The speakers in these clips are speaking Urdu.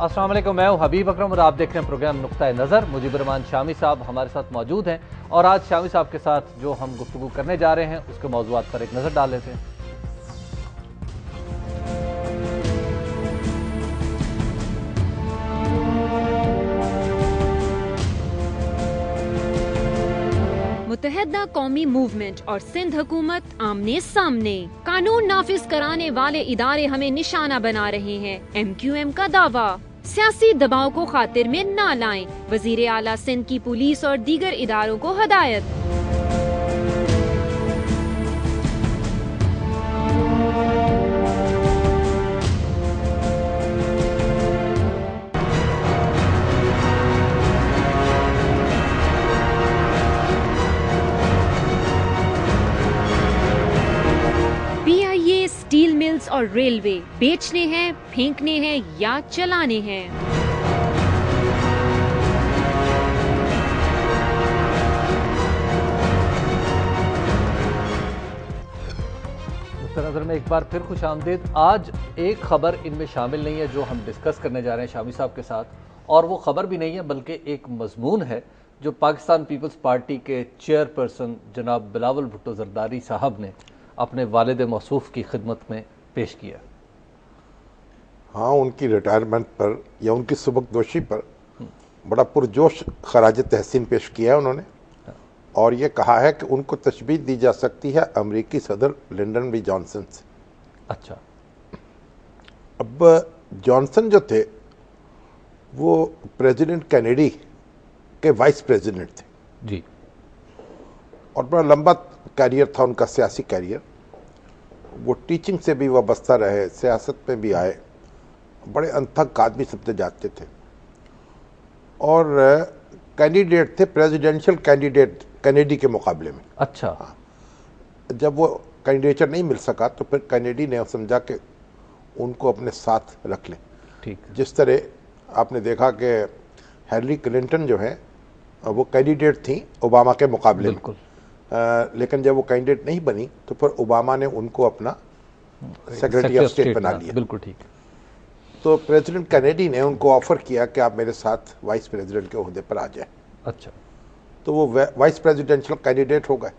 السلام علیکم، میں ہوں حبیب اکرم اور آپ دیکھ رہے ہیں پروگرام نقطہ نظر۔ مجیب الرحمان شامی صاحب ہمارے ساتھ موجود ہیں اور آج شامی صاحب کے ساتھ جو ہم گفتگو کرنے جا رہے ہیں اس کے موضوعات پر ایک نظر ڈال لیتے ہیں۔ متحدہ قومی موومنٹ اور سندھ حکومت آمنے سامنے، قانون نافذ کرانے والے ادارے ہمیں نشانہ بنا رہے ہیں، ایم کیو ایم کا دعویٰ۔ سیاسی دباؤ کو خاطر میں نہ لائیں، وزیر اعلیٰ سندھ کی پولیس اور دیگر اداروں کو ہدایت۔ اسٹیل ملز اور ریلوے بیچنے ہیں، پھینکنے ہیں یا چلانے ہیں؟ نقطہ نظر میں ایک بار پھر خوش آمدید۔ آج ایک خبر ان میں شامل نہیں ہے جو ہم ڈسکس کرنے جا رہے ہیں شامی صاحب کے ساتھ، اور وہ خبر بھی نہیں ہے بلکہ ایک مضمون ہے جو پاکستان پیپلز پارٹی کے چیئرپرسن جناب بلاول بھٹو زرداری صاحب نے اپنے والد موصوف کی خدمت میں پیش کیا۔ ہاں، ان کی ریٹائرمنٹ پر یا ان کی سبکدوشی پر بڑا پرجوش خراج تحسین پیش کیا ہے انہوں نے، اور یہ کہا ہے کہ ان کو تشبیہ دی جا سکتی ہے امریکی صدر لنڈن بی جانسن سے۔ اچھا، اب جانسن جو تھے وہ پریزیڈنٹ کینیڈی کے وائس پریزیڈنٹ تھے جی، اور بڑا لمبا کیریئر تھا ان کا، سیاسی کیریئر۔ وہ ٹیچنگ سے بھی وابستہ رہے، سیاست میں بھی آئے، بڑے انتھک آدمی سمجھے جاتے تھے، اور کینڈیڈیٹ تھے، پریزیڈینشل کینڈیڈیٹ کینیڈی کے مقابلے میں۔ اچھا، جب وہ کینڈیڈیچر نہیں مل سکا تو پھر کینیڈی نے سمجھا کہ ان کو اپنے ساتھ رکھ لیں۔ ٹھیک، جس طرح آپ نے دیکھا کہ ہیلری کلنٹن جو ہے وہ کینڈیڈیٹ تھیں اوباما کے مقابلے میں، بالکل، لیکن جب وہ کینڈیڈیٹ نہیں بنی تو پھر اوباما نے ان کو اپنا سیکریٹری آف اسٹیٹ بنا لیا۔ بالکل ٹھیک۔ تو پریزیڈنٹ کینیڈی نے ان کو آفر کیا کہ آپ میرے ساتھ وائس پریزیڈنٹ کے عہدے پر آ جائیں، اچھا، تو وہ وائس پریزیڈنشل کینڈیڈیٹ ہو گئے۔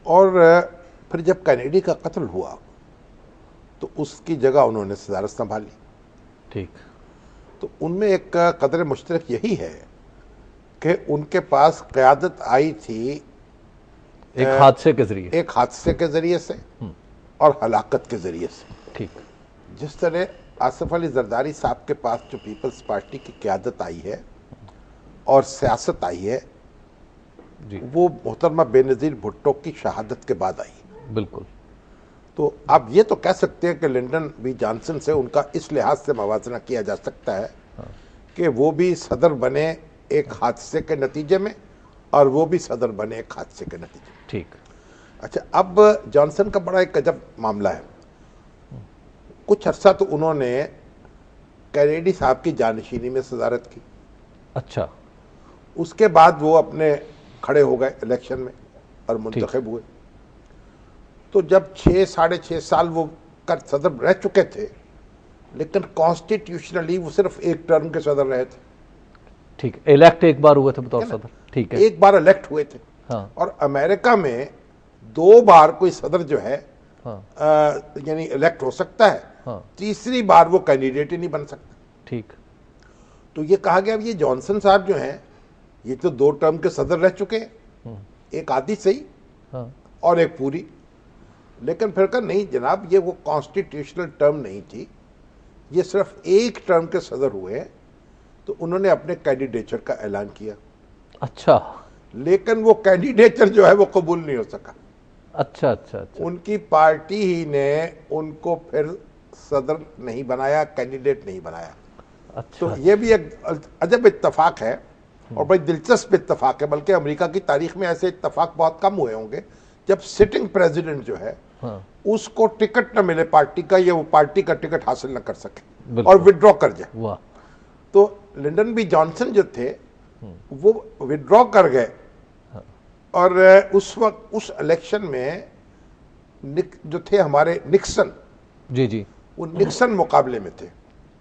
اور پھر جب کینیڈی کا قتل ہوا تو اس کی جگہ انہوں نے صدارت سنبھالی۔ ٹھیک، تو ان میں ایک قدر مشترک یہی ہے کہ ان کے پاس قیادت آئی تھی ایک حادثے کے ذریعے، ایک حادثے کے ذریعے سے اور ہلاکت کے ذریعے سے۔ ٹھیک، جس طرح آصف علی زرداری صاحب کے پاس جو پیپلز پارٹی کی قیادت آئی ہے اور سیاست آئی ہے، جی، وہ محترمہ بے نظیر بھٹو کی شہادت کے بعد آئی۔ بالکل، تو آپ یہ تو کہہ سکتے ہیں کہ لنڈن بی جانسن سے ان کا اس لحاظ سے موازنہ کیا جا سکتا ہے کہ وہ بھی صدر بنے ایک حادثے کے نتیجے میں اور وہ بھی صدر بنے ایک حادثے کے نتیجے میں۔ ٹھیک، اچھا، اب جانسن کا بڑا ایک عجب معاملہ ہے۔ کچھ عرصہ تو انہوں نے کینیڈی صاحب کی جانشینی میں صدارت کی، اچھا، اس کے بعد وہ اپنے کھڑے ہو گئے الیکشن میں اور منتخب ہوئے۔ تو جب 6.5 سال وہ صدر رہ چکے تھے، لیکن کانسٹیٹیوشنلی وہ صرف ایک ٹرم کے صدر رہے تھے۔ ٹھیک، الیکٹ ایک بار ہوئے تھے بطور صدر، ٹھیک ہے، ایک بار الیکٹ ہوئے تھے، ہاں، اور امریکہ میں 2 بار کوئی صدر جو ہے ہاں، یعنی الیکٹ ہو سکتا ہے، ہاں، تیسری بار وہ کینڈیڈیٹ ہی نہیں بن سکتا۔ ٹھیک، تو یہ کہا گیا اب یہ جانسن صاحب جو ہیں یہ تو 2 ٹرم کے صدر رہ چکے ہیں، ایک آدھی صحیح ہاں، اور ایک پوری، لیکن پھر کہا نہیں جناب، یہ وہ کانسٹیٹیوشنل ٹرم نہیں تھی، یہ صرف ایک ٹرم کے صدر ہوئے ہیں۔ تو انہوں نے اپنے کینڈیڈیچر کا اعلان کیا، اچھا، لیکن وہ کینڈیڈیچر جو ہے وہ قبول نہیں ہو سکا۔ اچھا، اچھا، اچھا، ان کی پارٹی ہی نے ان کو پھر صدر نہیں بنایا، کینڈیڈیٹ نہیں بنایا۔ اچھا، تو یہ بھی ایک عجب اتفاق ہے اور بڑی دلچسپ اتفاق ہے، بلکہ امریکہ کی تاریخ میں ایسے اتفاق بہت کم ہوئے ہوں گے جب سٹنگ پریزیڈنٹ جو ہے اس کو ٹکٹ نہ ملے پارٹی کا، یا وہ پارٹی کا ٹکٹ حاصل نہ کر سکے اور وڈرا کر جائے۔ واہ، تو لنڈن بی جانسن جو تھے وہ وڈرا کر گئے، اور اس وقت اس الیکشن میں جو تھے ہمارے نکسن، جی جی، وہ نکسن مقابلے میں تھے،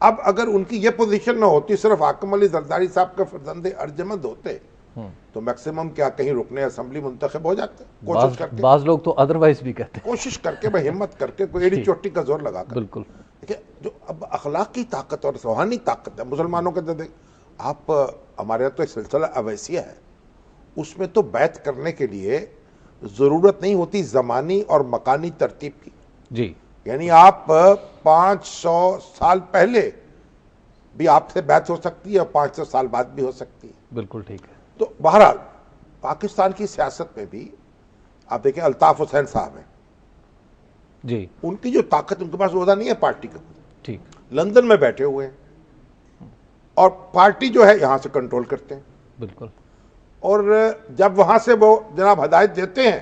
اب اگر ان کی یہ پوزیشن نہ ہوتی، صرف حاکم علی زرداری صاحب کے فرزند ارجمند ہوتے تو میکسیمم کیا کہیں رکن اسمبلی منتخب ہو جاتے، کوشش کر کے، بعض لوگ تو ادروائز بھی کہتے ہیں، کوشش کر کے بھائی ہمت کر کے کوئی ایڑی چوٹی کا زور لگا کر. بالکل. دیکھیں جو اب اخلاقی طاقت اور روحانی طاقت ہے مسلمانوں کے اندر، آپ ہمارے یہاں تو ایک سلسلہ اویسیہ ہے، اس میں تو بیعت کرنے کے لیے ضرورت نہیں ہوتی زمانی اور مکانی ترتیب کی. جی. یعنی آپ 500 سال پہلے بھی آپ سے بیعت ہو سکتی ہے اور 500 سال بعد بھی ہو سکتی ہے. بالکل ٹھیک ہے. تو بہرحال پاکستان کی سیاست میں بھی آپ دیکھیں الطاف حسین صاحب ہیں جی. ان کی جو طاقت، ان کے پاس عہدہ نہیں ہے پارٹی کا، ٹھیک. لندن میں بیٹھے ہوئے ہیں اور پارٹی جو ہے یہاں سے کنٹرول کرتے ہیں. بالکل. اور جب وہاں سے وہ جناب ہدایت دیتے ہیں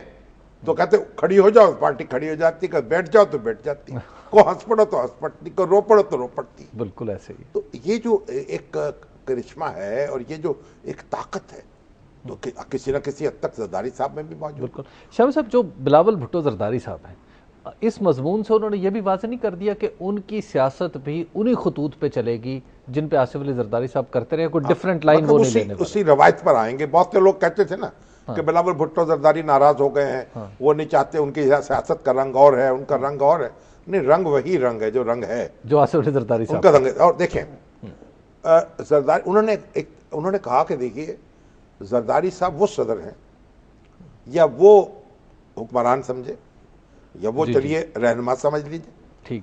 تو کہتے کھڑی ہو جاؤ، پارٹی کھڑی ہو جاتی، کہ بیٹھ جاؤ تو بیٹھ جاتی، کو ہنس پڑو تو ہنس پڑتی، کو رو پڑو تو رو پڑتی. بالکل ایسے ہی. تو یہ جو ایک کرشمہ ہے اور یہ جو ایک طاقت ہے تو کسی نہ کسی حد تک زرداری صاحب میں بھی موجود. بالکل. شامی صاحب، جو بلاول بھٹو زرداری صاحب ہیں، اس مضمون سے انہوں نے یہ بھی واضح نہیں کر دیا کہ ان کی سیاست بھی انہی خطوط پہ چلے گی جن پہ آصف علی زرداری صاحب کرتے رہے، کوئی ڈیفرنٹ لائن وہ نہیں لینے والے. اسی روایت پر آئیں گے. بہت سے لوگ کہتے تھے نا کہ بلاول بھٹو زرداری ناراض ہو گئے ہیں، وہ نہیں چاہتے، ان کی سیاست کا رنگ اور ہے، ان کا رنگ اور ہے. نہیں، رنگ وہی رنگ ہے جو رنگ ہے، جو آصف علی زرداری ان صاحب کا رنگ ہے. اور دیکھیں زرداری، انہوں نے کہا کہ دیکھیے زرداری صاحب وہ صدر ہیں یا وہ حکمران سمجھے یا وہ چلیے رہنما سمجھ لیجیے، ٹھیک،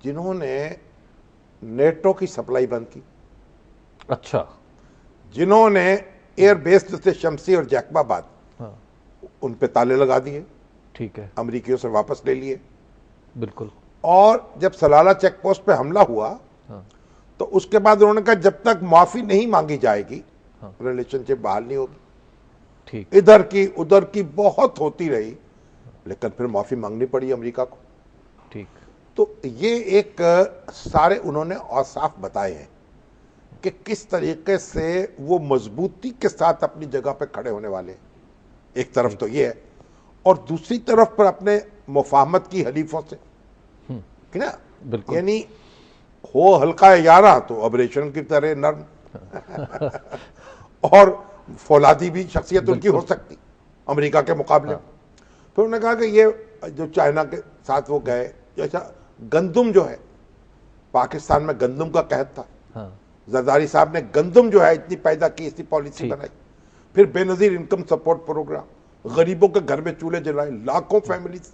جنہوں نے نیٹو کی سپلائی بند کی، اچھا، جنہوں نے ایئر بیس جیسے شمسی اور جیکب آباد ان پہ تالے لگا دیے، ٹھیک ہے، امریکیوں سے واپس لے لیے. بالکل. اور جب سلالہ چیک پوسٹ پہ حملہ ہوا تو اس کے بعد انہوں نے کہا جب تک معافی نہیں مانگی جائے گی ریلیشن شپ بحال نہیں ہوگی. ٹھیک. ادھر کی ادھر کی بہت ہوتی رہی لیکن پھر معافی مانگنی پڑی امریکہ کو. ٹھیک. تو یہ ایک سارے انہوں نے اوصاف بتائے ہیں کہ کس طریقے سے وہ مضبوطی کے ساتھ اپنی جگہ پہ کھڑے ہونے والے ہیں. ایک طرف تو یہ ہے اور دوسری طرف پر اپنے مفاہمت کی حلیفوں سے نا، بالکل، یعنی ہو حلقہ یارہ تو ابریشن کی طرح نرم اور فولادی بھی شخصیت ان کی ہو سکتی امریکہ کے مقابلے. پھر انہوں نے کہا کہ یہ جو چائنا کے ساتھ وہ گئے، جیسا گندم جو ہے پاکستان میں گندم کا قحط تھا، زرداری صاحب نے گندم جو ہے اتنی پیدا کی، اتنی پالیسی بنائی. پھر بے نظیر انکم سپورٹ پروگرام، غریبوں کے گھر میں چولہے جلائے، لاکھوں فیملیز.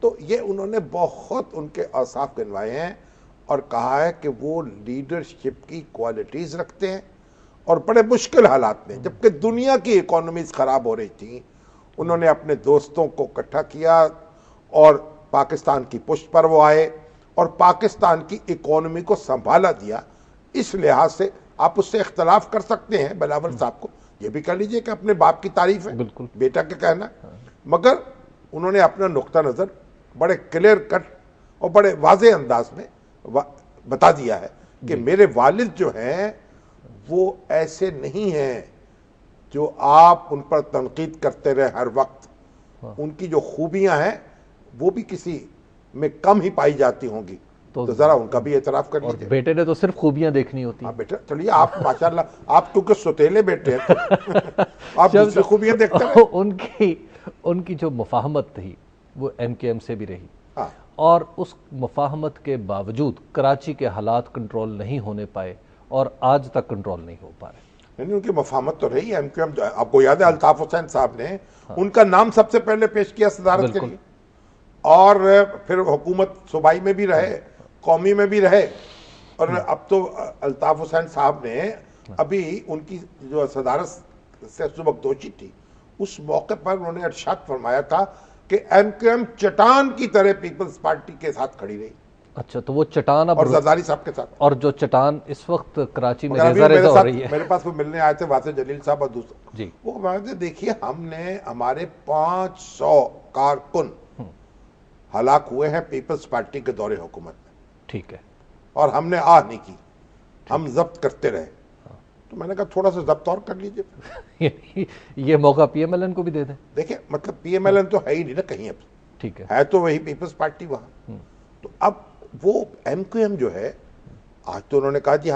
تو یہ انہوں نے بہت ان کے اوصاف گنوائے ہیں اور کہا ہے کہ وہ لیڈرشپ کی کوالٹیز رکھتے ہیں. اور بڑے مشکل حالات میں جبکہ دنیا کی اکانومیز خراب ہو رہی تھیں، انہوں نے اپنے دوستوں کو اکٹھا کیا اور پاکستان کی پشت پر وہ آئے اور پاکستان کی اکانومی کو سنبھالا دیا. اس لحاظ سے آپ اس سے اختلاف کر سکتے ہیں بلاول صاحب کو، یہ بھی کہہ لیجئے کہ اپنے باپ کی تعریف ہے، بالکل، بیٹا کے کہنا، مگر انہوں نے اپنا نقطہ نظر بڑے کلیئر کٹ اور بڑے واضح انداز میں بتا دیا ہے کہ میرے والد جو ہیں وہ ایسے نہیں ہیں جو آپ ان پر تنقید کرتے رہے ہر وقت. ان کی جو خوبیاں ہیں وہ بھی کسی میں کم ہی پائی جاتی ہوں گی، تو ذرا ان کا بھی اعتراف کر لیجیے. بیٹے نے تو صرف خوبیاں دیکھنی ہوتی. ہاں بیٹا چلیے، آپ ماشاءاللہ آپ کیونکہ ستیلے بیٹے ہیں آپ دوسری خوبیاں دیکھتے ہیں. ان کی جو مفاہمت تھی وہ ایم کے ایم سے بھی رہی، ہاں، اور اس مفاہمت کے باوجود کراچی کے حالات کنٹرول نہیں ہونے پائے اور آج تک کنٹرول نہیں ہو پا رہے. یعنی ان کی مفاہمت تو رہی ہے. ایم کیو ایم، آپ کو یاد ہے الطاف حسین صاحب نے ان کا نام سب سے پہلے پیش کیا صدارت کے لیے، اور پھر حکومت صوبائی میں بھی رہے، قومی میں بھی رہے. اور اب تو الطاف حسین صاحب نے ابھی ان کی جو صدارت سے سبکدوشی تھی اس موقع پر انہوں نے ارشاد فرمایا تھا کہ ایم کیو ایم چٹان کی طرح پیپلز پارٹی کے ساتھ کھڑی رہی. اچھا، تو وہ چٹان اب اور زرداری صاحب کے ساتھ، اور جو چٹان اس وقت کراچی میں ریزہ ریزہ ہو رہی ہے. میرے پاس وہ ملنے آئے تھے واسع جلیل صاحب اور دوسرے جی، وہ کہتے ہیں دیکھیے ہم نے ہمارے 500 کارکن ہلاک ہوئے ہیں پیپلز پارٹی کے دور حکومت میں، ٹھیک ہے، اور ہم نے آہ نہیں کی، ہم ضبط کرتے رہے. تو میں نے کہا تھوڑا سا ضبط اور کر لیجئے. یہ موقع پی ایم ایل این کو بھی دے دیں. دیکھیں مطلب پی ایم ایل این تو ہے ہی نہیں نا کہیں، اب ٹھیک ہے، ہے تو وہی پیپلز پارٹی وہاں. تو اب وہ ایم کیو ایم جو ہے آج تو انہوں نے کہا جی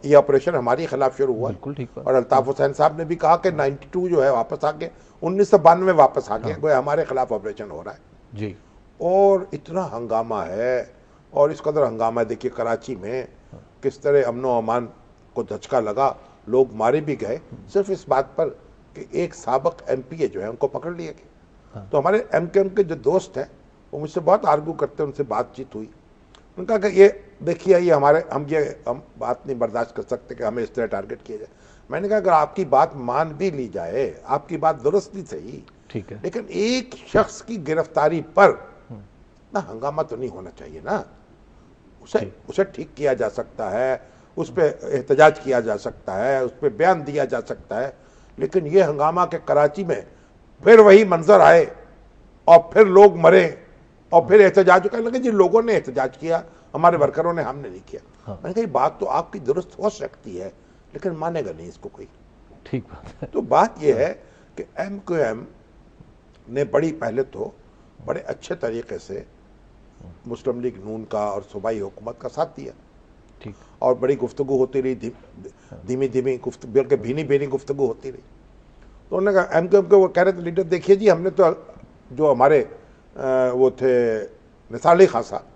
یہ آپریشن ہماری خلاف شروع ہوا، بالکل ٹھیک بات. اور الطاف حسین صاحب نے بھی کہا کہ 92 جو ہے واپس آ گیا، 1992 واپس آ گیا، گویا ہمارے خلاف آپریشن ہو رہا ہے جی. اور اتنا ہنگامہ ہے، اور اس قدر ہنگامہ ہے. دیکھیے کراچی میں کس طرح امن و امان کو دھچکا لگا، لوگ مارے بھی گئے صرف اس بات پر کہ ایک سابق ایم پی اے جو ہے ان کو پکڑ لیا گیا. تو ہمارے ایم کیو ایم کے جو دوست ہیں وہ مجھ سے بہت آرگو کرتے ہیں، ان سے بات چیت ہوئی، ان کا کہ یہ دیکھیے یہ ہم بات نہیں برداشت کر سکتے کہ ہمیں اس طرح ٹارگٹ کیا جائے. میں نے کہا اگر آپ کی بات مان بھی لی جائے، آپ کی بات درست بھی صحیح، ٹھیک ہے، لیکن ایک شخص کی گرفتاری پر نہ ہنگامہ تو نہیں ہونا چاہیے نا. اسے ٹھیک کیا جا سکتا ہے، اس پہ احتجاج کیا جا سکتا ہے، اس پہ بیان دیا جا سکتا ہے، لیکن یہ ہنگامہ کہ کراچی میں پھر وہی منظر آئے اور پھر لوگ مرے اور پھر احتجاج کرنے لگے. جی لوگوں نے احتجاج کیا، ہمارے ورکروں نے، ہم نے نہیں کیا. میں نے کہا یہ بات تو آپ کی درست ہو سکتی ہے لیکن مانے گا نہیں اس کو کوئی. ٹھیک بات ہے. تو بات یہ ہے کہ ایم کیو ایم نے پہلے تو بڑے اچھے طریقے سے مسلم لیگ نون کا اور صوبائی حکومت کا ساتھ دیا، ٹھیک. اور بڑی گفتگو ہوتی رہی، دھیمی بلکہ بھینی گفتگو ہوتی رہی. تو انہوں نے کہا ایم کیو ایم کے وہ کہہ رہے تھے لیڈر، دیکھیے جی ہم نے تو جو ہمارے وہ تھے نثار علی خان صاحب،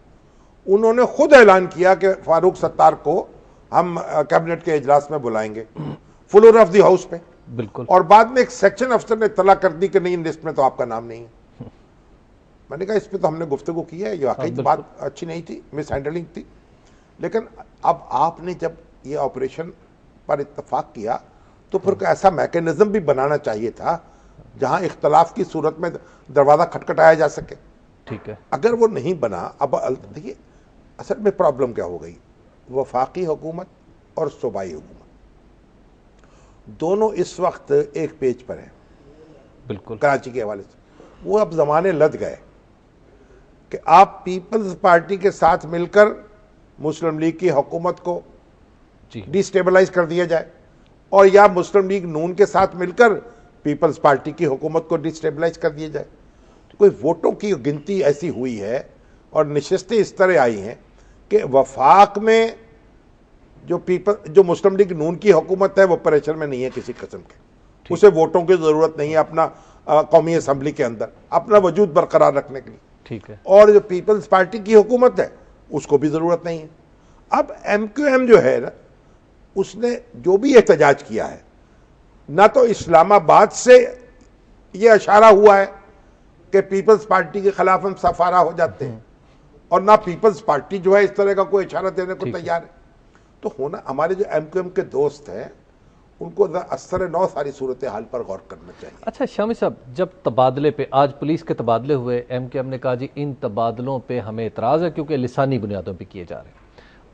انہوں نے خود اعلان کیا کہ فاروق ستار کو ہم کیبنٹ کے اجلاس میں بلائیں گے، فلور آف دی ہاؤس پہ. بالکل. اور بعد میں ایک سیکشن افسر نے اطلاع کر دی کہ نہیں لسٹ میں تو آپ کا نام نہیں ہے. میں نے کہا اس پہ تو ہم نے گفتگو کی ہے، یہ واقعی بات اچھی نہیں تھی، مس ہینڈلنگ تھی. لیکن اب آپ نے جب یہ آپریشن پر اتفاق کیا تو پھر کوئی ایسا میکینزم بھی بنانا چاہیے تھا جہاں اختلاف کی صورت میں دروازہ کھٹکھٹایا جا سکے. ٹھیک ہے. اگر وہ نہیں بنا، اب دیکھیے اصل میں پرابلم کیا ہو گئی، وفاقی حکومت اور صوبائی حکومت دونوں اس وقت ایک پیج پر ہیں بالکل. کراچی کے حوالے سے. وہ اب زمانے لد گئے کہ آپ پیپلز پارٹی کے ساتھ مل کر مسلم لیگ کی حکومت کو جی. ڈی سٹیبلائز کر دیا جائے، اور یا مسلم لیگ نون کے ساتھ مل کر پیپلز پارٹی کی حکومت کو ڈی سٹیبلائز کر دیا جائے. کوئی ووٹوں کی گنتی ایسی ہوئی ہے اور نشستیں اس طرح آئی ہیں کہ وفاق میں جو مسلم لیگ نون کی حکومت ہے وہ پریشر میں نہیں ہے کسی قسم کے، اسے ووٹوں کی ضرورت نہیں ہے اپنا قومی اسمبلی کے اندر اپنا وجود برقرار رکھنے کے لیے. ٹھیک ہے. اور جو پیپلز پارٹی کی حکومت ہے اس کو بھی ضرورت نہیں ہے. اب ایم کیو ایم جو ہے نا، اس نے جو بھی احتجاج کیا ہے، نہ تو اسلام آباد سے یہ اشارہ ہوا ہے کہ پیپلز پارٹی کے خلاف ہم سفارہ ہو جاتے ہیں، اور نہ پیپلز پارٹی جو ہے اس طرح کا کوئی اشارہ دینے کو تیار ہے. تو ہونا ہمارے جو ایم کیو ایم کے دوست ہیں ان کو اثر نو ساری صورتحال پر غور کرنا چاہیے. اچھا شامی صاحب، جب تبادلے پہ آج پولیس کے تبادلے ہوئے، ایم کیو ایم نے کہا جی ان تبادلوں پہ ہمیں اعتراض ہے کیونکہ لسانی بنیادوں پہ کیے جا رہے ہیں.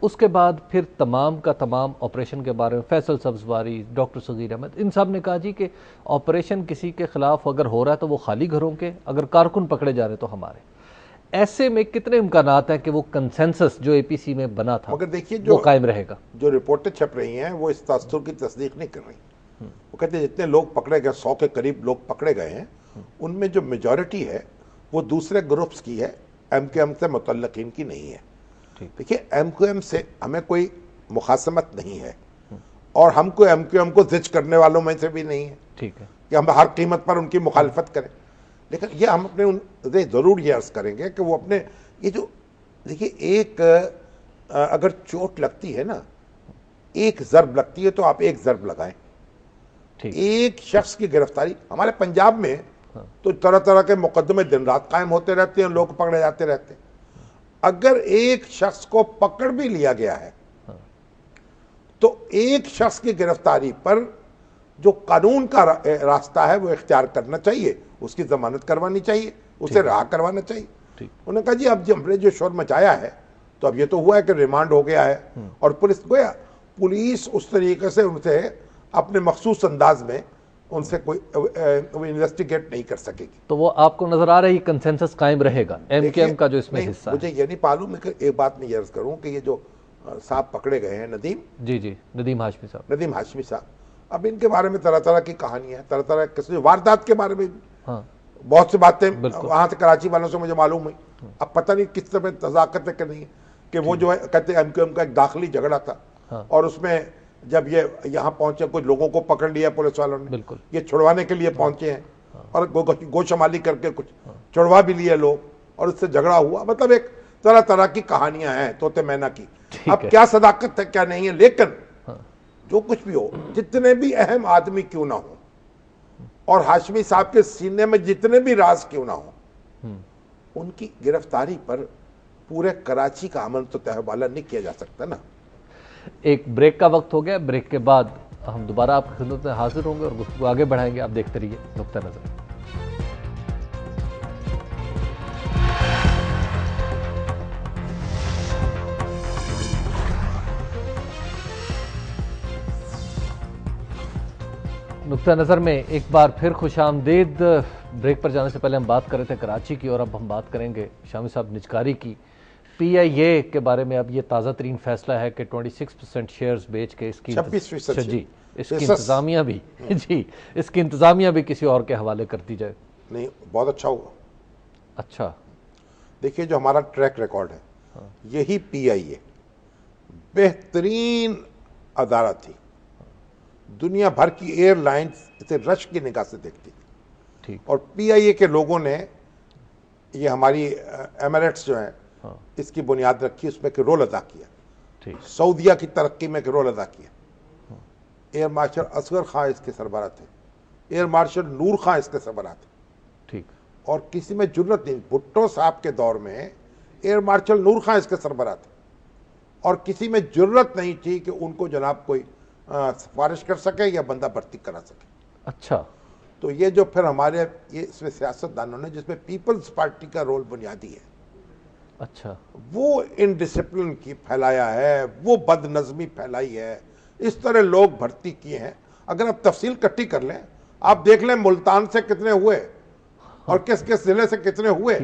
اس کے بعد پھر تمام کا تمام آپریشن کے بارے میں فیصل سبزواری، ڈاکٹر صغیر احمد، ان سب نے کہا جی کہ آپریشن کسی کے خلاف اگر ہو رہا ہے تو وہ خالی گھروں کے، اگر کارکن پکڑے جا رہے تو ہمارے. ایسے میں کتنے امکانات ہیں کہ وہ کنسنسس جو اے پی سی میں بنا تھا مگر دیکھیے وہ قائم رہے گا؟ جو رپورٹیں چھپ رہی ہیں وہ اس تاثر کی تصدیق نہیں کر رہی. وہ کہتے ہیں جتنے لوگ پکڑے گئے، 100 کے قریب لوگ پکڑے گئے ہیں، ان میں جو میجورٹی ہے وہ دوسرے گروپس کی ہے، ایم کیو ایم سے متعلقین کی نہیں ہے. دیکھیے ایم کیو ایم سے ہمیں کوئی مخاصمت نہیں ہے، اور ہم کو ایم کیو ایم کو زج کرنے والوں میں سے بھی نہیں ہے. ٹھیک ہے کہ ہم ہر قیمت پر ان کی مخالفت کریں. لیکن یہ ہم اپنے ضرور یہ عرض کریں گے کہ وہ اپنے یہ جو دیکھیے ایک اگر چوٹ لگتی ہے نا، ایک ضرب لگتی ہے تو آپ ایک ضرب لگائیں. ایک شخص کی گرفتاری، ہمارے پنجاب میں تو طرح طرح کے مقدمے دن رات قائم ہوتے رہتے ہیں، لوگ پکڑے جاتے رہتے ہیں. اگر ایک شخص کو پکڑ بھی لیا گیا ہے تو ایک شخص کی گرفتاری پر جو قانون کا راستہ ہے وہ اختیار کرنا چاہیے، اس کی ضمانت کروانی چاہیے، اسے رہا کروانا چاہیے. انہوں نے کہا جی اب ہم نے جو شور مچایا ہے تو اب یہ تو ہوا ہے کہ ریمانڈ ہو گیا ہے، اور پولیس اس طریقے سے ان سے اپنے مخصوص انداز میں ان سے کوئی انویسٹیگیٹ نہیں کر سکے گی. تو وہ آپ کو نظر آ رہا ہے کنسنسس قائم رہے گا ایم کیو ایم کا جو اس میں حصہ ہے؟ مجھے یہ نہیں معلوم ہے کہ ایک بات میں یہ عرض کروں کہ یہ جو صاحب پکڑے گئے ہیں ندیم ہاشمی صاحب، اب ان کے بارے میں طرح طرح کی کہانیاں ہیں، طرح طرح کی واردات کے بارے میں بہت سی باتیں وہاں سے کراچی والوں سے مجھے معلوم ہوئی. اب پتہ نہیں کس طرح تذاکت ہے کہ نہیں ہے. کہ وہ جو ہے کہتے ہیں MQM کا ایک داخلی جھگڑا تھا اور اس میں جب یہ یہاں پہنچے کچھ لوگوں کو پکڑ لیا پولیس والوں نے, یہ چھڑوانے کے لیے پہنچے ہیں اور گوشمالی کر کے کچھ چھڑوا بھی لیے لوگ اور اس سے جھگڑا ہوا. مطلب ایک طرح طرح کی کہانیاں ہیں طوطے مینا کی. اب کیا صداقت ہے کیا نہیں ہے, لیکن جو کچھ بھی ہو, جتنے بھی اہم آدمی کیوں نہ ہو اور ہاشمی صاحب کے سینے میں جتنے بھی راز کیوں نہ ہو, ان کی گرفتاری پر پورے کراچی کا امن تو تہوالہ نہیں کیا جا سکتا نا. ایک بریک کا وقت ہو گیا, بریک کے بعد ہم دوبارہ آپ کی خدمت میں حاضر ہوں گے اور گفتگو آگے بڑھائیں گے. آپ دیکھتے رہیے نقطہ نظر. نقطہ نظر میں ایک بار پھر خوش آمدید. بریک پر جانے سے پہلے ہم بات کر رہے تھے کراچی کی اور اب ہم بات کریں گے شامی صاحب نجکاری کی. PIA کے بارے میں اب یہ تازہ ترین فیصلہ ہے کہ 26% شیئرز بیچ کے اس کی 26% جی اس کی انتظامیہ بھی جی اس کی انتظامیہ بھی کسی اور کے حوالے کر دی جائے. نہیں, بہت اچھا ہوا. اچھا دیکھیے جو ہمارا ٹریک ریکارڈ ہے, یہی PIA بہترین ادارہ تھی. دنیا بھر کی ایئر لائنز اسے رش کی نگاہ سے دیکھتی تھی اور PIA کے لوگوں نے یہ ہماری ایمریٹس جو ہیں اس کی بنیاد رکھی, اس میں کہ رول ادا کیا, سعودیہ کی ترقی میں کہ رول ادا کیا. ایئر مارشل اصغر خان اس کے سربراہ تھے, ایئر مارشل نور خان اس کے سربراہ تھے, اور کسی میں جرت نہیں. بھٹو صاحب کے دور میں ایئر مارشل نور خان اس کے سربراہ تھے اور کسی میں جرت نہیں تھی کہ ان کو جناب کوئی سفارش کر سکے یا بندہ بھرتی کرا سکے. اچھا, تو یہ جو پھر ہمارے یہ اس میں سیاست دانوں نے جس میں پیپلز پارٹی کا رول بنیادی ہے, اچھا وہ انڈسپلن کی پھیلایا ہے, وہ بد نظمی پھیلائی ہے, اس طرح لوگ بھرتی کیے ہیں. اگر آپ تفصیل کٹی کر لیں, آپ دیکھ لیں ملتان سے کتنے ہوئے اور کس کس ضلع سے کتنے ہوئے,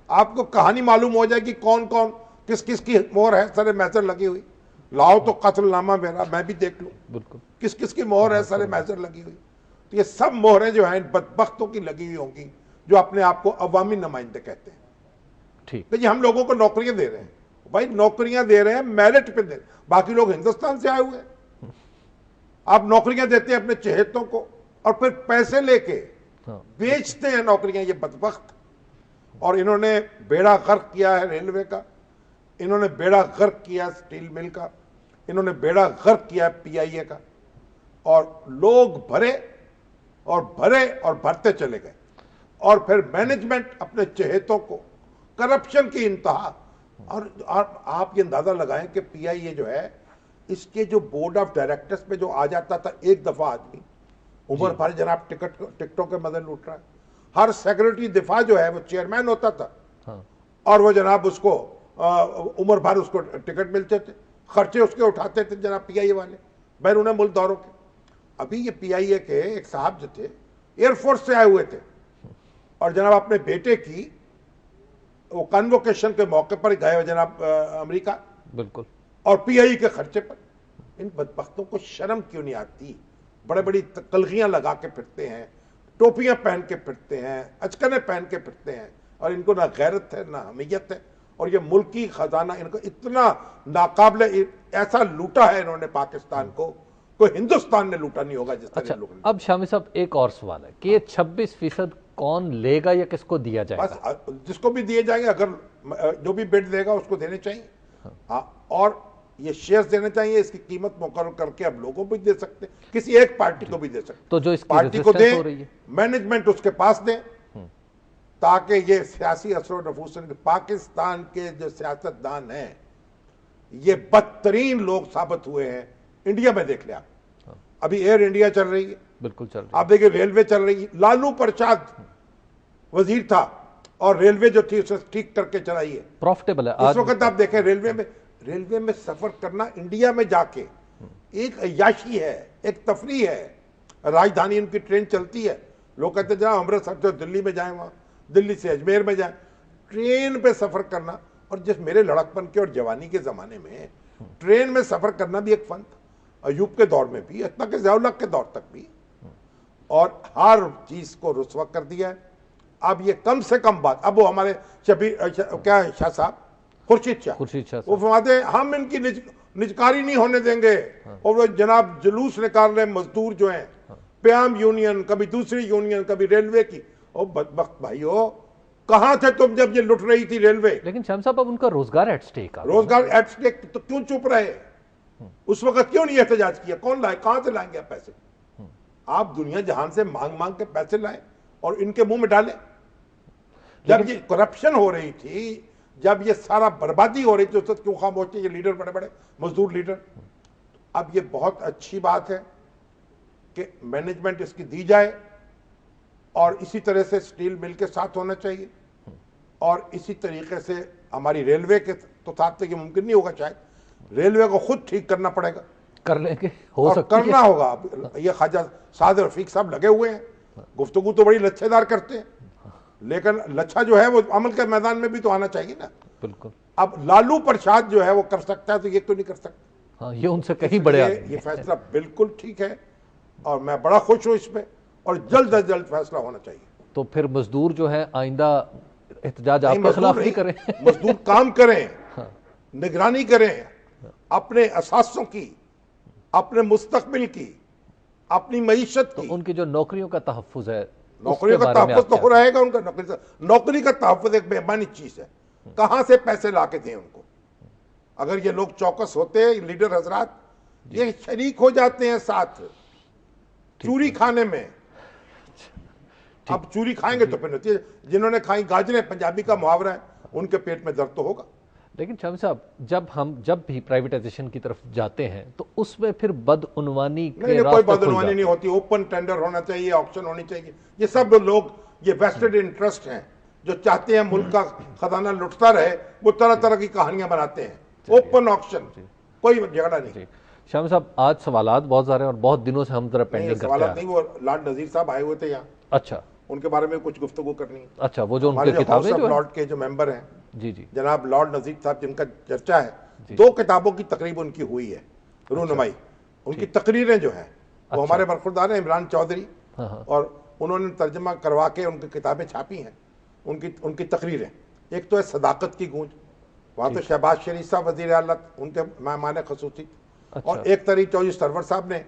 آپ کو کہانی معلوم ہو جائے گی کون کون کس کس کی مہر ہے سر محضر لگی ہوئی. لاؤ تو قتل نامہ میرا, میں بھی دیکھ لوں بالکل کس کس کی مہر ہے سر محضر لگی ہوئی. تو یہ سب مہریں جو ہیں بدبختوں کی لگی ہوئی ہوں گی جو اپنے آپ کو عوامی نمائندے کہتے ہیں. ٹھیک ہے, ہم لوگوں کو نوکریاں دے رہے ہیں. بھائی نوکریاں دے رہے ہیں میرٹ پہ دے رہے ہیں, باقی لوگ ہندوستان سے آئے ہوئے ہیں. آپ نوکریاں دیتے ہیں اپنے چہیتوں کو اور پھر پیسے لے کے بیچتے ہیں نوکریاں, یہ بدبخت. اور انہوں نے بیڑا غرق کیا ہے ریلوے کا, انہوں نے بیڑا غرق کیا اسٹیل مل کا, انہوں نے بیڑا غرق کیا PIA کا, اور لوگ بھرے اور بھرے اور بھرتے چلے گئے. اور پھر مینجمنٹ اپنے چہیتوں کو کرپشن کی انتہا. اور آپ یہ اندازہ لگائیں کہ PIA جو ہے اس کے جو بورڈ آف ڈائریکٹرز پہ جو آ جاتا تھا ایک دفعہ آدمی, عمر بھر جناب ٹکٹوں کے مدد لوٹ رہا ہے. ہر سیکرٹری دفاع جو ہے وہ چیئرمین ہوتا تھا اور وہ جناب اس کو عمر بھر اس کو ٹکٹ ملتے تھے, خرچے اس کے اٹھاتے تھے جناب PIA والے بیرون ملک دوروں کے. ابھی یہ PIA کے ایک صاحب جو تھے ایئر فورس سے آئے ہوئے تھے اور جناب اپنے بیٹے کی وہ کنووکیشن کے موقع پر گئے ہوئے جناب امریکہ, بالکل, اور PIA کے خرچے پر. ان بدبختوں کو شرم کیوں نہیں آتی؟ بڑے بڑی کلغیاں لگا کے پھرتے ہیں, ٹوپیاں پہن کے پھرتے ہیں, اچکنے پہن کے پھرتے ہیں, اور ان کو نہ غیرت ہے نہ حمیت ہے. اور یہ ملکی خزانہ ان کو اتنا ناقابل, ایسا لوٹا ہے انہوں نے پاکستان کو, کوئی ہندوستان نے لوٹا نہیں ہوگا جس طرح لوگ. اب شامی صاحب ایک اور سوال ہے کہ یہ 26% کون لے گا یا کس کو دیا جائے گا؟ بس جس کو بھی دیے جائیں گے, اگر جو بھی بڈ دے گا اس کو دینے چاہیے. اور یہ شیئرز دینے چاہیے, اس کی قیمت مقرر کر کے اب لوگوں کو بھی دے سکتے, کسی ایک پارٹی کو بھی دے سکتے. تو جو اس پارٹی کو دیں, مینجمنٹ اس کے پاس دیں, تاکہ یہ سیاسی اثر و نفوذ سے. پاکستان کے جو سیاست دان ہیں یہ بدترین لوگ ثابت ہوئے ہیں. انڈیا میں دیکھ لیں آپ, ابھی ایئر انڈیا چل رہی ہے, بالکل چل رہی ہے. آپ دیکھیں ریلوے چل رہی ہے, لالو پرساد وزیر تھا اور ریلوے جو تھی اسے ٹھیک کر کے چلائی ہے, پروفٹیبل ہے. اس وقت آپ دیکھیں ریلوے میں سفر کرنا انڈیا میں جا کے ایک عیاشی ہے, ایک تفریح ہے. راجدھانی ان کی ٹرین چلتی ہے, لوگ کہتے ہیں جہاں امرتسر سے دلی میں جائیں, وہاں دلی سے اجمیر میں جائیں, ٹرین پہ سفر کرنا. اور جس میرے لڑکپن کے اور جوانی کے زمانے میں ٹرین میں سفر کرنا بھی ایک فن تھا, ایوب کے دور میں بھی, اتنا کہ ضیاء الحق کے دور تک بھی, اور ہر چیز کو رسوا کر دیا ہے. اب یہ کم سے کم بات, اب وہ ہمارے شاہ صاحب خورشید شاہ وہ فرماتے ہیں ہم ان کی نجکاری نہیں ہونے دیں گے. اور وہ جناب جلوس نکال رہے مزدور جو ہیں, پیام یونین, کبھی دوسری یونین, کبھی ریلوے کی. او بدبخت بھائیو, کہاں تھے تم جب یہ لٹ رہی تھی ریلوے؟ لیکن شام صاحب اب ان کا روزگار ایٹ سٹیک ہے. روزگار ایٹ سٹیک تو کیوں چپ رہے؟ اس وقت کیوں نہیں احتجاج کیا؟ کون لائے؟ کہاں سے لائیں گے آپ پیسے؟ آپ دنیا جہان سے مانگ مانگ کے پیسے لائیں اور ان کے منہ میں ڈالیں. جب یہ کرپشن ہو رہی تھی, جب یہ سارا بربادی ہو رہی تھی, اس وقت کیوں خاموش تھے یہ لیڈر, بڑے بڑے مزدور لیڈر؟ اب یہ بہت اچھی بات ہے کہ مینجمنٹ اس کی دی جائے, اور اسی طرح سے سٹیل مل کے ساتھ ہونا چاہیے, اور اسی طریقے سے ہماری ریلوے کے تو ساتھ یہ ممکن نہیں ہوگا, شاید ریلوے کو خود ٹھیک کرنا پڑے گا. کر لیں گے, ہو سکتا ہے کرنا ہوگا. یہ خواجہ سعد رفیق صاحب لگے ہوئے ہیں, گفتگو تو بڑی لچھے دار کرتے ہیں, لیکن لچھا جو ہے وہ عمل کے میدان میں بھی تو آنا چاہیے نا. بالکل. اب لالو پرساد جو ہے وہ کر سکتا ہے تو یہ کیوں نہیں کر سکتا؟ ہاں, یہ ان سے کہیں بڑے آدمی. یہ فیصلہ بالکل ٹھیک ہے اور میں بڑا خوش ہوں اس پہ, اور جلد از جلد فیصلہ ہونا چاہیے. تو پھر مزدور جو ہے آئندہ احتجاج آپ کے خلاف نہیں کریں؟ مزدور کام کریں, نگرانی کریں اپنے اثاثوں کی, اپنے مستقبل کی, اپنی معیشت کی. ان کی جو نوکریوں کا تحفظ ہے, نوکریوں کا تحفظ تو ہو رہے گا ان کا. نوکری کا تحفظ ایک بےمانی چیز ہے, کہاں سے پیسے لا کے دیں ان کو؟ اگر یہ لوگ چوکس ہوتے ہیں لیڈر حضرات, یہ شریک ہو جاتے ہیں ساتھ چوری کھانے میں. اب چوری کھائیں گے تو پھر نتیجہ, جنہوں نے کھائیں گاجریں, پنجابی کا محاورہ ہے, ان کے پیٹ میں درد تو ہوگا. لیکن شامی صاحب, جب بھی پرائیویٹائزیشن کی طرف جاتے ہیں تو اس میں پھر بدعنوانی کے راستے کوئی بدعنوانی نہیں ہوتی. اوپن ٹینڈر ہونا چاہیے, آکشن ہونی چاہیے. یہ سب لوگ, یہ ویسٹڈ انٹرسٹ ہیں جو چاہتے ہیں ملک کا خزانہ لٹتا رہے, وہ طرح طرح کی کہانیاں بناتے ہیں. اوپن آکشن, کوئی جھگڑا نہیں. شامی صاحب, آج سوالات بہت سارے ہیں اور بہت دنوں سے ہم ذرا پینڈنگ کرتے ہیں. سوالات نہیں, وہ لارڈ نذیر صاحب آئے ہوئے تھے یہاں. اچھا, ان کے بارے میں کچھ گفتگو کرنی ہے. اچھا, وہ جو ان کی کتابیں جو لارڈ کے جو ممبر ہیں, جی جی, جناب لارڈ نذیر صاحب, جن کا چرچا ہے, 2 کتابوں کی تقریب ان کی ہوئی ہے, رونمائی. ان کی تقریریں جو ہیں وہ ہمارے برخوردار ہیں عمران چودھری, اور انہوں نے ترجمہ کروا کے ان کی کتابیں چھاپی ہیں. ان کی تقریریں, ایک تو ہے صداقت کی گونج, وہاں تو شہباز شریف صاحب وزیر اعلیٰ ان کے مہمان خصوصی, اور ایک طرح چودھری سرور صاحب نے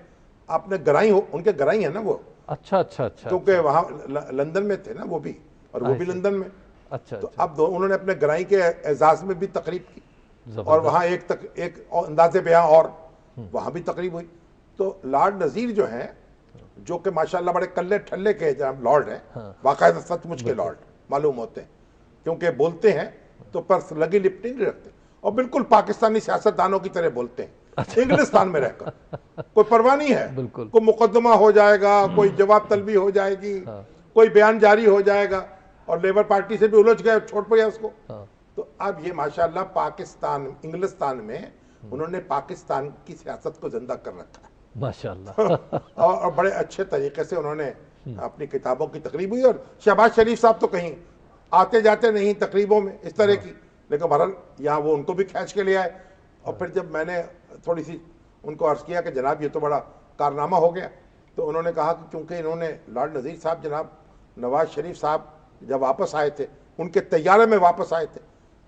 آپ نے گرائی, ان کے گرائی ہیں نا وہ. اچھا, کیونکہ وہاں لندن میں تھے نا وہ بھی, اور وہ بھی لندن میں. اچھا, تو اب انہوں نے اپنے گرائی کے اعزاز میں بھی تقریب کی, اور وہاں ایک انداز بیاں اور وہاں بھی تقریب ہوئی. تو لارڈ نذیر جو ہیں, جو کہ ماشاءاللہ بڑے کلے ٹھلے کے جناب لارڈ ہیں, باقاعدہ سچ مچ کے لارڈ معلوم ہوتے ہیں, کیونکہ بولتے ہیں تو پر لگی لپٹی نہیں رکھتے, اور بالکل پاکستانی سیاستدانوں کی طرح بولتے ہیں, انگلستان میں رہ کر. کوئی پرواہ نہیں ہے, کوئی مقدمہ ہو جائے گا, کوئی جواب طلبی ہو جائے گی, کوئی بیان جاری ہو جائے گا, اور لیبر پارٹی سے بھی الجھ گئے, چھوڑ پڑے اس کو. تو اب یہ ماشاءاللہ پاکستان, انگلستان میں انہوں نے پاکستان کی سیاست کو زندہ کر رکھا ہے ماشاءاللہ, اور بڑے اچھے طریقے سے انہوں نے اپنی کتابوں کی تقریب ہوئی. اور شہباز شریف صاحب تو کہیں آتے جاتے نہیں تقریبوں میں اس طرح کی, لیکن بہرحال یہاں وہ ان کو بھی کھینچ کے لے آئے. اور پھر جب میں نے تھوڑی سی ان کو عرض کیا کہ جناب یہ تو بڑا کارنامہ ہو گیا, تو انہوں نے کہا کہ کیونکہ انہوں نے لارڈ نذیر صاحب جناب نواز شریف صاحب جب واپس آئے تھے, ان کے طیارے میں واپس آئے تھے,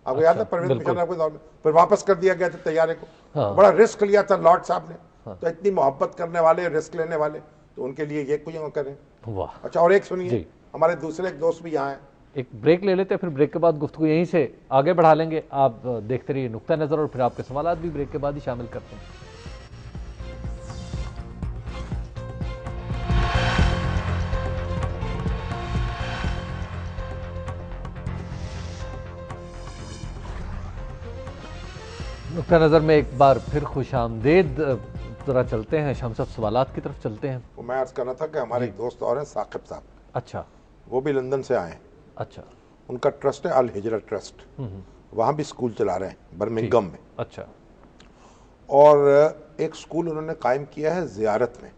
آپ کو یاد ہے پرویز مشرف کے دور میں, پھر واپس کر دیا گیا تھا طیارے کو. بڑا رسک لیا تھا لارڈ صاحب نے, تو اتنی محبت کرنے والے, رسک لینے والے, تو ان کے لیے یہ کوئی کریں. اچھا, اور ایک سنیے, ہمارے دوسرے ایک دوست بھی یہاں ہیں. ایک بریک لے لیتے ہیں, پھر بریک کے بعد گفتگو یہیں سے آگے بڑھا لیں گے. آپ دیکھتے رہیے نقطہ نظر, اور پھر آپ کے سوالات بھی بریک کے بعد ہی شامل کرتے ہیں. نقطہ نظر میں ایک بار پھر خوش آمدید. ذرا چلتے ہیں شام صاحب, سوالات کی طرف چلتے ہیں. میں عرض کرنا تھا کہ ہمارے ایک دوست اور ہیں ثاقب صاحب. اچھا, وہ بھی لندن سے آئے ہیں. اچھا, ان کا ٹرسٹ ہے الہجرہ ٹرسٹ, وہاں بھی سکول چلا رہے ہیں برمنگھم میں. اچھا, اور ایک سکول انہوں نے قائم کیا ہے زیارت میں,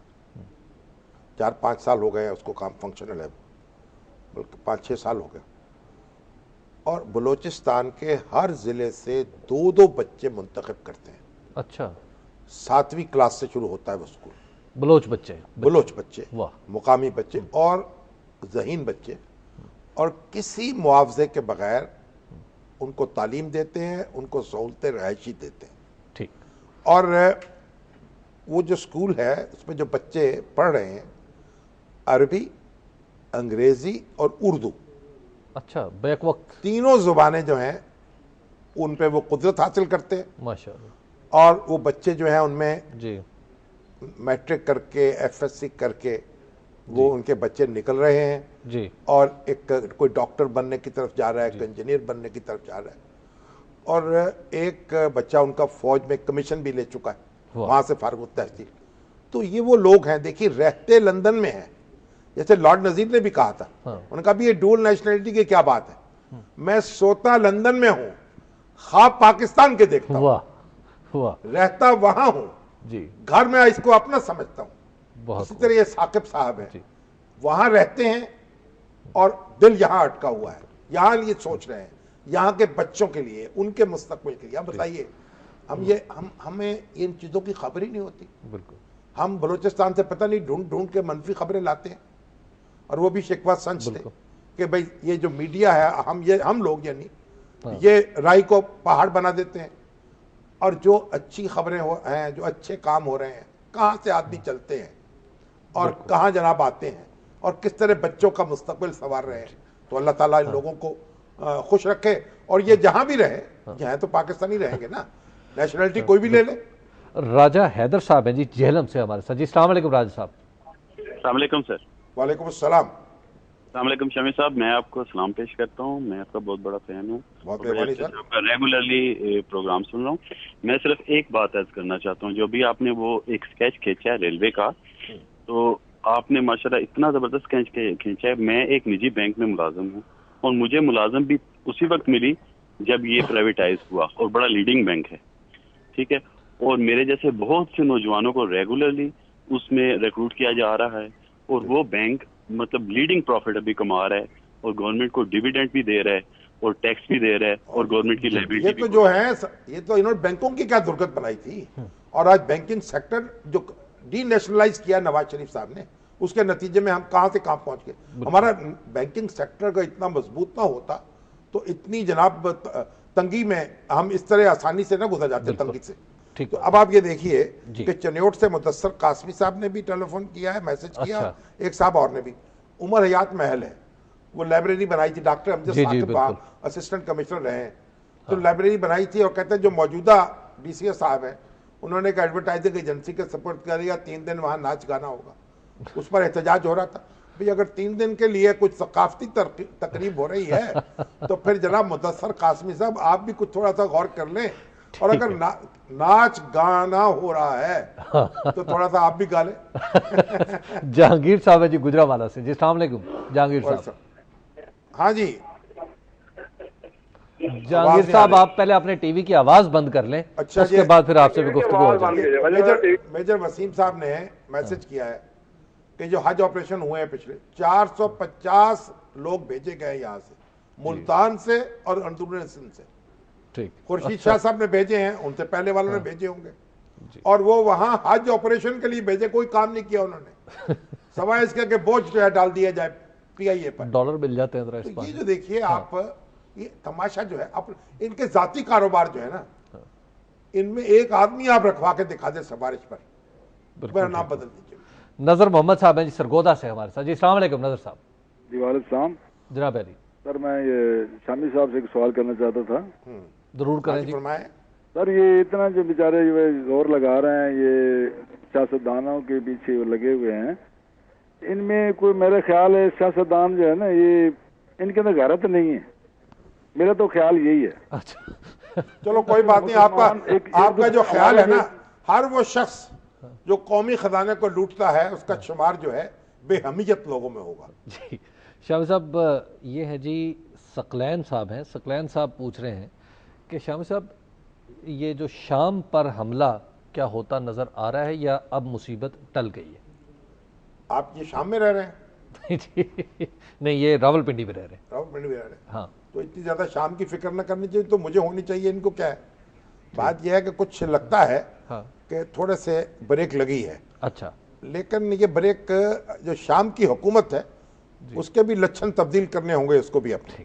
4-5 سال ہو گئے اس کو کام فنکشنل ہے, بلکہ 5-6 سال ہو گئے. اور بلوچستان کے ہر ضلع سے 2 بچے منتخب کرتے ہیں. اچھا, 7ویں کلاس سے شروع ہوتا ہے وہ سکول. بلوچ بچے, مقامی بچے اور ذہین بچے, اور کسی معاوضے کے بغیر ان کو تعلیم دیتے ہیں, ان کو سہولتیں رہائشی دیتے ہیں. ٹھیک. اور وہ جو اسکول ہے اس میں جو بچے پڑھ رہے ہیں عربی, انگریزی اور اردو, اچھا, بیک وقت تینوں زبانیں جو ہیں ان پہ وہ قدرت حاصل کرتے ہیں. ماشاءاللہ. اور وہ بچے جو ہیں ان میں جی میٹرک کر کے ایف ایس سی کر کے وہ ان کے بچے نکل رہے ہیں, جی اور ایک کوئی ڈاکٹر بننے کی طرف جا رہا ہے, ایک انجینئر بننے کی طرف جا رہا ہے, اور ایک بچہ ان کا فوج میں کمیشن بھی لے چکا ہے وہاں سے فارغ التحصیل. تو یہ وہ لوگ ہیں, دیکھیے رہتے لندن میں ہیں, جیسے لارڈ نذیر نے بھی کہا تھا, انہوں نے کہا بھی یہ ڈول نیشنلٹی کی کیا بات ہے, میں سوتا لندن میں ہوں, خواب پاکستان کے دیکھتا ہوں, واہ واہ, رہتا وہاں ہوں, جی گھر میں اس کو اپنا سمجھتا ہوں. بہت اسی طرح یہ ثاقب صاحب ہیں, جی. وہاں رہتے ہیں اور دل یہاں اٹکا ہوا ہے, یہاں یہ سوچ رہے ہیں یہاں کے بچوں کے لیے, ان کے مستقبل کے لیے. اب بتائیے ہمیں ان چیزوں کی خبر ہی نہیں ہوتی. بالکل. ہم بلوچستان سے پتہ نہیں ڈھونڈ ڈھونڈ کے منفی خبریں لاتے ہیں, اور وہ بھی شکوہ سنج سے کہ بھئی یہ جو میڈیا ہے, ہم لوگ یعنی یہ رائے کو پہاڑ بنا دیتے ہیں, اور جو اچھی خبریں ہیں, جو اچھے کام ہو رہے ہیں, کہاں سے آدمی چلتے ہیں اور کہاں جناب آتے ہیں, اور کس طرح بچوں کا مستقبل سنوار رہے ہیں. تو اللہ تعالیٰ ان لوگوں کو خوش رکھے, اور یہ جہاں بھی رہے, یہاں تو پاکستانی رہیں گے نا, نیشنلٹی کوئی بھی لے لے. راجہ حیدر صاحب ہیں جی جہلم سے ہمارے ساتھ. جی السلام علیکم راجہ صاحب. السلام علیکم سر. وعلیکم السلام. السلام علیکم شامی صاحب, میں آپ کو سلام پیش کرتا ہوں. میں آپ کا بہت بڑا فین ہوں, بہت مہربانی سر. آپ کا ریگولرلی پروگرام سن رہا ہوں. میں صرف ایک بات عرض کرنا چاہتا ہوں, جو بھی آپ نے وہ ایک اسکیچ کھینچا ہے ریلوے کا, تو آپ نے ماشاءاللہ اتنا زبردست اسکیچ کھینچا ہے. میں ایک نجی بینک میں ملازم ہوں, اور مجھے ملازم بھی اسی وقت ملی جب یہ پرائیویٹائز ہوا, اور بڑا لیڈنگ بینک ہے, ٹھیک ہے. اور میرے جیسے بہت سے نوجوانوں کو ریگولرلی اس میں ریکروٹ کیا جا رہا ہے, اور وہ بینک مطلب لیڈنگ پروفٹ ابھی کما رہا ہے, اور گورنمنٹ کو ڈیویڈنڈ بھی دے رہا ہے, اور ٹیکس بھی دے رہا ہے, اور گورنمنٹ کی لائبلٹی بھی. یہ تو جو ہے, یہ تو انہوں نے بینکوں کی کیا درگت بنائی تھی, اور آج بینکنگ سیکٹر جو ڈی نیشنلائز کیا نواز شریف صاحب نے, اس کے نتیجے میں ہم کہاں سے کہاں پہنچ گئے. ہمارا بینکنگ سیکٹر کا اتنا مضبوط نہ ہوتا تو اتنی جناب تنگی میں ہم اس طرح آسانی سے نہ گزر جاتے تنگی سے. تو اب آپ یہ دیکھیے کہ چنیوٹ سے مدثر قاسمی صاحب نے بھی ٹیلی فون کیا ہے, میسج کیا, ایک صاحب اور نے بھی. عمر حیات محل ہے, وہ لائبریری بنائی تھی, ڈاکٹر امجد ثاقب اسسٹنٹ کمشنر رہے ہیں, تو لائبریری بنائی تھی, اور کہتے ہیں جو موجودہ بی سی ایس صاحب ہیں انہوں نے ایک ایڈورٹائزنگ ایجنسی کے سپورٹ کر دیا, 3 دن وہاں ناچ گانا ہوگا. اس پر احتجاج ہو رہا تھا, بھئی اگر 3 دن کے لیے کچھ ثقافتی تقریب ہو رہی ہے تو پھر جناب مدثر قاسمی صاحب آپ بھی کچھ تھوڑا سا غور کر لیں, اور اگر ناچ گانا ہو رہا ہے تو تھوڑا سا آپ بھی گا لیں. جہانگیر صاحب ہے جی گجرانوالہ سے. جی السلام علیکم جہانگیر صاحب. ہاں جی جہانگیر صاحب, آپ پہلے اپنے ٹی وی کی آواز بند کر لیں, اچھا اس کے بعد پھر آپ سے بھی گفتگو ہو جائے گی. میجر وسیم صاحب نے میسج کیا ہے کہ جو حج آپریشن ہوئے ہیں پچھلے 450 لوگ بھیجے گئے یہاں سے, ملتان سے اور اندرون سندھ سے. خورشید شاہ صاحب نے بھیجے ہیں, ان سے پہلے والوں نے بھیجے ہوں گے, اور وہ وہاں حج آپریشن کے لیے بھیجے, کوئی کام نہیں کیا انہوں نے, سوائے اس کے کہ بوجھ جو ہے ڈال دیا جائے پی آئی اے پر, ڈالر مل جاتے ہیں. یہ جو دیکھیے آپ, یہ تماشا جو ہے ان کے ذاتی کاروبار جو ہے نا, ان میں ایک آدمی آپ رکھوا کے دکھا دیں سفارش پر, میرا نام بدل دیجیے. نظر محمد صاحب ہیں جی سرگودا سے ہمارے ساتھ. جی السلام علیکم نظر صاحب. جی وعلیکم السلام جناب علی. سر میں یہ شامی صاحب سے ایک سوال کرنا چاہتا تھا. ضرور کریں جی. فرمائیں. سر یہ اتنا جو بیچارے زور لگا رہے ہیں, یہ سیاستدانوں کے پیچھے لگے ہوئے ہیں, ان میں کوئی میرا خیال ہے سیاستدان جو ہے نا, یہ ان کے اندر غیرت نہیں ہے, میرا تو خیال یہی ہے. اچھا چلو کوئی بات نہیں, آپ کا جو خیال ہے نا, ہر وہ شخص جو قومی خزانے کو لوٹتا ہے اس کا شمار جو ہے بے حمیت لوگوں میں ہوگا. جی شامی صاحب, یہ ہے جی ثقلین صاحب ہیں. ثقلین صاحب پوچھ رہے ہیں کہ شامی صاحب یہ جو شام پر حملہ کیا ہوتا نظر آ رہا ہے, یا اب مصیبت ٹل گئی ہے؟ آپ یہ شام میں رہ رہے ہیں؟ نہیں, یہ راول پنڈی میں رہ رہے ہیں. راول پنڈی میں رہ رہے ہیں, ہاں. تو اتنی زیادہ شام کی فکر نہ کرنی چاہیے, تو مجھے ہونی چاہیے. ان کو کیا ہے, بات یہ ہے کہ کچھ لگتا ہے کہ تھوڑے سے بریک لگی ہے. اچھا, لیکن یہ بریک جو شام کی حکومت ہے اس کے بھی لچھن تبدیل کرنے ہوں گے اس کو بھی اپنے.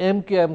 MQM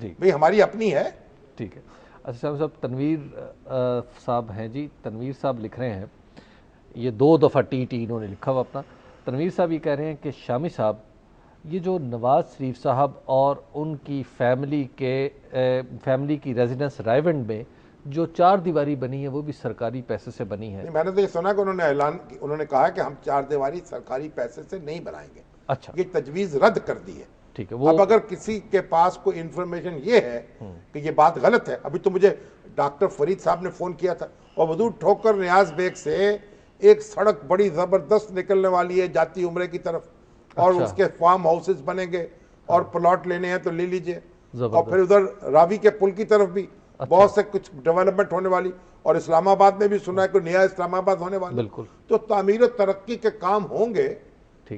جی بھئی ہماری اپنی ہے. ٹھیک ہے. اچھا شامی صاحب، تنویر صاحب ہیں جی. تنویر صاحب لکھ رہے ہیں، یہ 2 دفعہ ٹی انہوں نے لکھا ہوا اپنا. تنویر صاحب یہ کہہ رہے ہیں کہ شامی صاحب، یہ جو نواز شریف صاحب اور ان کی فیملی کی ریزیڈنس رائیونڈ میں جو 4 دیواری بنی ہے وہ بھی سرکاری پیسے سے بنی ہے. میں نے تو یہ سنا کہ انہوں نے کہا کہ ہم 4 دیواری سرکاری پیسے سے نہیں بنائیں گے. اچھا، یہ تجویز رد کر دی ہے. ٹھیک ہے. اب اگر کسی کے پاس کوئی انفارمیشن یہ ہے کہ یہ بات غلط ہے، ابھی تو مجھے ڈاکٹر فرید صاحب نے فون کیا تھا، اور حضور ٹھوکر نیاز بیگ سے ایک سڑک بڑی زبردست نکلنے والی ہے جاتی عمرے کی طرف، اور اس کے فارم ہاؤسز بنیں گے اور پلاٹ لینے ہیں تو لے لیجئے. اور پھر ادھر راوی کے پل کی طرف بھی بہت سے کچھ ڈیولپمنٹ ہونے والی، اور اسلام آباد میں بھی سنا ہے کہ نیا اسلام آباد ہونے والا. بالکل. تو تعمیر و ترقی کے کام ہوں گے.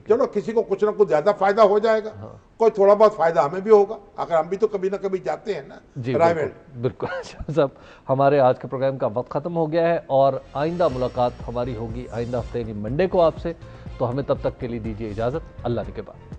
چلو کسی کو کچھ نہ کچھ زیادہ فائدہ ہو جائے گا، کوئی تھوڑا بہت فائدہ ہمیں بھی ہوگا، اگر ہم بھی تو کبھی نہ کبھی جاتے ہیں نا. جی بالکل. صاحب، ہمارے آج کے پروگرام کا وقت ختم ہو گیا ہے، اور آئندہ ملاقات ہماری ہوگی آئندہ ہفتے یعنی منڈے کو آپ سے. تو ہمیں تب تک کے لیے دیجیے اجازت. اللہ کے بعد.